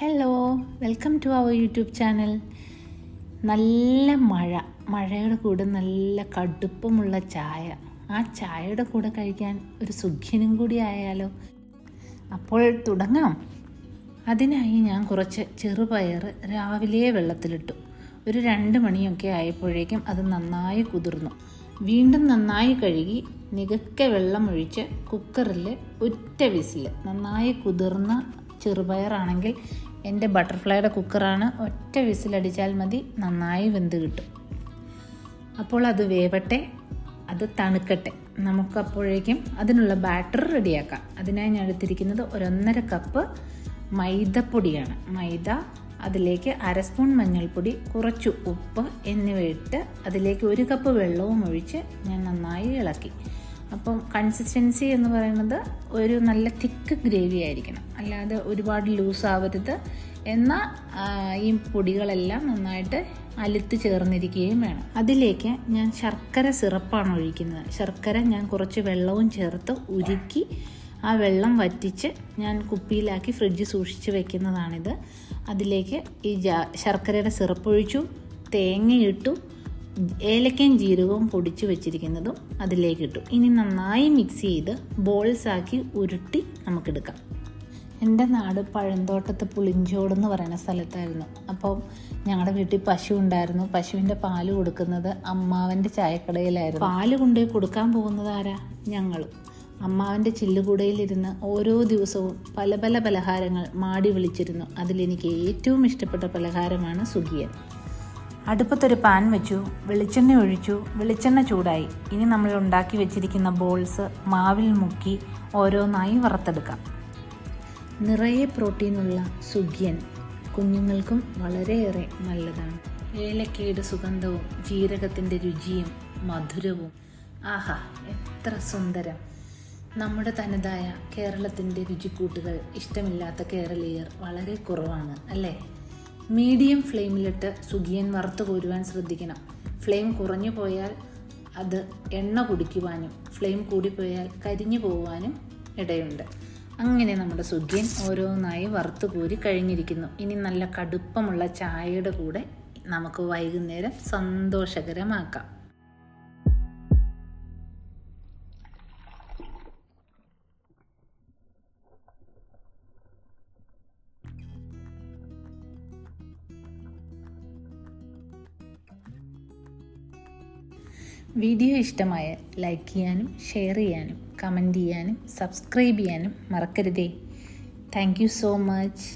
Hello, welcome to our YouTube channel. നല്ല മഴയുടെ കൂടെ നല്ല കടുപ്പമുള്ള ചായ. ആ ചായയുടെ കൂടെ കഴിക്കാൻ ഒരു സുഖ്യനും കൂടി ആയാലോ. അപ്പോൾ തുടങ്ങാം. അതിനായി ഞാൻ കുറച്ച് ചെറുപയർ രാവിലെ വെള്ളത്തിലിട്ടു. ഒരു 2 മണിയൊക്കെ ആയപ്പോഴേക്കും അത് നന്നായി കുതിർന്നു. വീണ്ടും നന്നായി കഴുകി നികക്കെ വെള്ളമൊഴിച്ച് കുക്കറിൽ ഒറ്റ വിസിൽ. നന്നായി കുതിർന്ന ചെറുപയറാണെങ്കിൽ എൻ്റെ ബട്ടർഫ്ലൈയുടെ കുക്കറാണ്, ഒറ്റ വിസിലടിച്ചാൽ മതി, നന്നായി വെന്ത് കിട്ടും. അപ്പോൾ അത് വേവട്ടെ, അത് തണുക്കട്ടെ. നമുക്കപ്പോഴേക്കും അതിനുള്ള ബാറ്റർ റെഡിയാക്കാം. അതിനായി ഞാൻ എടുത്തിരിക്കുന്നത് 1.5 കപ്പ് മൈദപ്പൊടിയാണ്. മൈദ, അതിലേക്ക് 1/2 സ്പൂൺ മഞ്ഞൾപ്പൊടി, കുറച്ച് ഉപ്പ് എന്നിവ ഇട്ട് അതിലേക്ക് 1 കപ്പ് വെള്ളവും ഒഴിച്ച് ഞാൻ നന്നായി ഇളക്കി. അപ്പം കൺസിസ്റ്റൻസി എന്ന് പറയുന്നത് ഒരു നല്ല തിക്ക് ഗ്രേവി ആയിരിക്കണം, അല്ലാതെ ഒരുപാട് ലൂസ് ആവരുത്. എന്നാൽ ഈ പൊടികളെല്ലാം നന്നായിട്ട് അലുത്ത് ചേർന്നിരിക്കുകയും വേണം. അതിലേക്ക് ഞാൻ ശർക്കര സിറപ്പാണ് ഒഴിക്കുന്നത്. ശർക്കര ഞാൻ കുറച്ച് വെള്ളവും ചേർത്ത് ഉരുക്കി ആ വെള്ളം വറ്റിച്ച് ഞാൻ കുപ്പിയിലാക്കി ഫ്രിഡ്ജിൽ സൂക്ഷിച്ച് വെക്കുന്നതാണിത്. അതിലേക്ക് ഈ ശർക്കരയുടെ സിറപ്പ് ഒഴിച്ചു, തേങ്ങയിട്ടു, ഏലക്കയും ജീരകവും പൊടിച്ച് വെച്ചിരിക്കുന്നതും അതിലേക്ക് ഇട്ടു. ഇനി നന്നായി മിക്സ് ചെയ്ത് ബോൾസാക്കി ഉരുട്ടി നമുക്കെടുക്കാം. എൻ്റെ നാട് പഴന്തോട്ടത്ത് പുളിഞ്ചോടെന്ന് പറയുന്ന സ്ഥലത്തായിരുന്നു. അപ്പോൾ ഞങ്ങളുടെ വീട്ടിൽ പശു ഉണ്ടായിരുന്നു. പശുവിൻ്റെ പാല് കൊടുക്കുന്നത് അമ്മാവൻ്റെ ചായക്കടയിലായിരുന്നു. പാല് കൊണ്ടുപോയി കൊടുക്കാൻ പോകുന്നത് ആരാ? ഞങ്ങളും. അമ്മാവൻ്റെ ചില്ലുകൂടയിലിരുന്ന് ഓരോ ദിവസവും പല പല പലഹാരങ്ങൾ മാടി വിളിച്ചിരുന്നു. അതിലെനിക്ക് ഏറ്റവും ഇഷ്ടപ്പെട്ട പലഹാരമാണ് സുഖിയൻ. അടുപ്പത്തൊരു പാൻ വെച്ചു, വെളിച്ചെണ്ണ ഒഴിച്ചു. വെളിച്ചെണ്ണ ചൂടായി. ഇനി നമ്മൾ ഉണ്ടാക്കി വെച്ചിരിക്കുന്ന ബോൾസ് മാവിൽ മുക്കി ഓരോന്നായി വറുത്തെടുക്കാം. നിറയെ പ്രോട്ടീനുള്ള സുഖിയൻ കുഞ്ഞുങ്ങൾക്കും വളരെയേറെ നല്ലതാണ്. ഏലക്കയുടെ സുഗന്ധവും ജീരകത്തിൻ്റെ രുചിയും മധുരവും, ആഹാ എത്ര സുന്ദരം! നമ്മുടെ തനതായ കേരളത്തിൻ്റെ രുചിക്കൂട്ടുകൾ ഇഷ്ടമില്ലാത്ത കേരളീയർ വളരെ കുറവാണ് അല്ലേ? മീഡിയം ഫ്ലെയിമിലിട്ട് സുഖിയൻ വറുത്ത് കോരുവാൻ ശ്രദ്ധിക്കണം. ഫ്ലെയിം കുറഞ്ഞു പോയാൽ അത് എണ്ണ കുടിക്കുവാനും ഫ്ലെയിം കൂടിപ്പോയാൽ കരിഞ്ഞു പോകാനും ഇടയുണ്ട്. അങ്ങനെ നമ്മുടെ സുഖിയൻ ഓരോന്നായി വറുത്ത് കോരി കഴിഞ്ഞിരിക്കുന്നു. ഇനി നല്ല കടുപ്പമുള്ള ചായയുടെ കൂടെ നമുക്ക് വൈകുന്നേരം സന്തോഷകരമാക്കാം. വീഡിയോ ഇഷ്ടമായ ലൈക്ക് ചെയ്യാനും ഷെയർ ചെയ്യാനും കമൻറ്റ് ചെയ്യാനും സബ്സ്ക്രൈബ് ചെയ്യാനും മറക്കരുതേ. Thank you so much.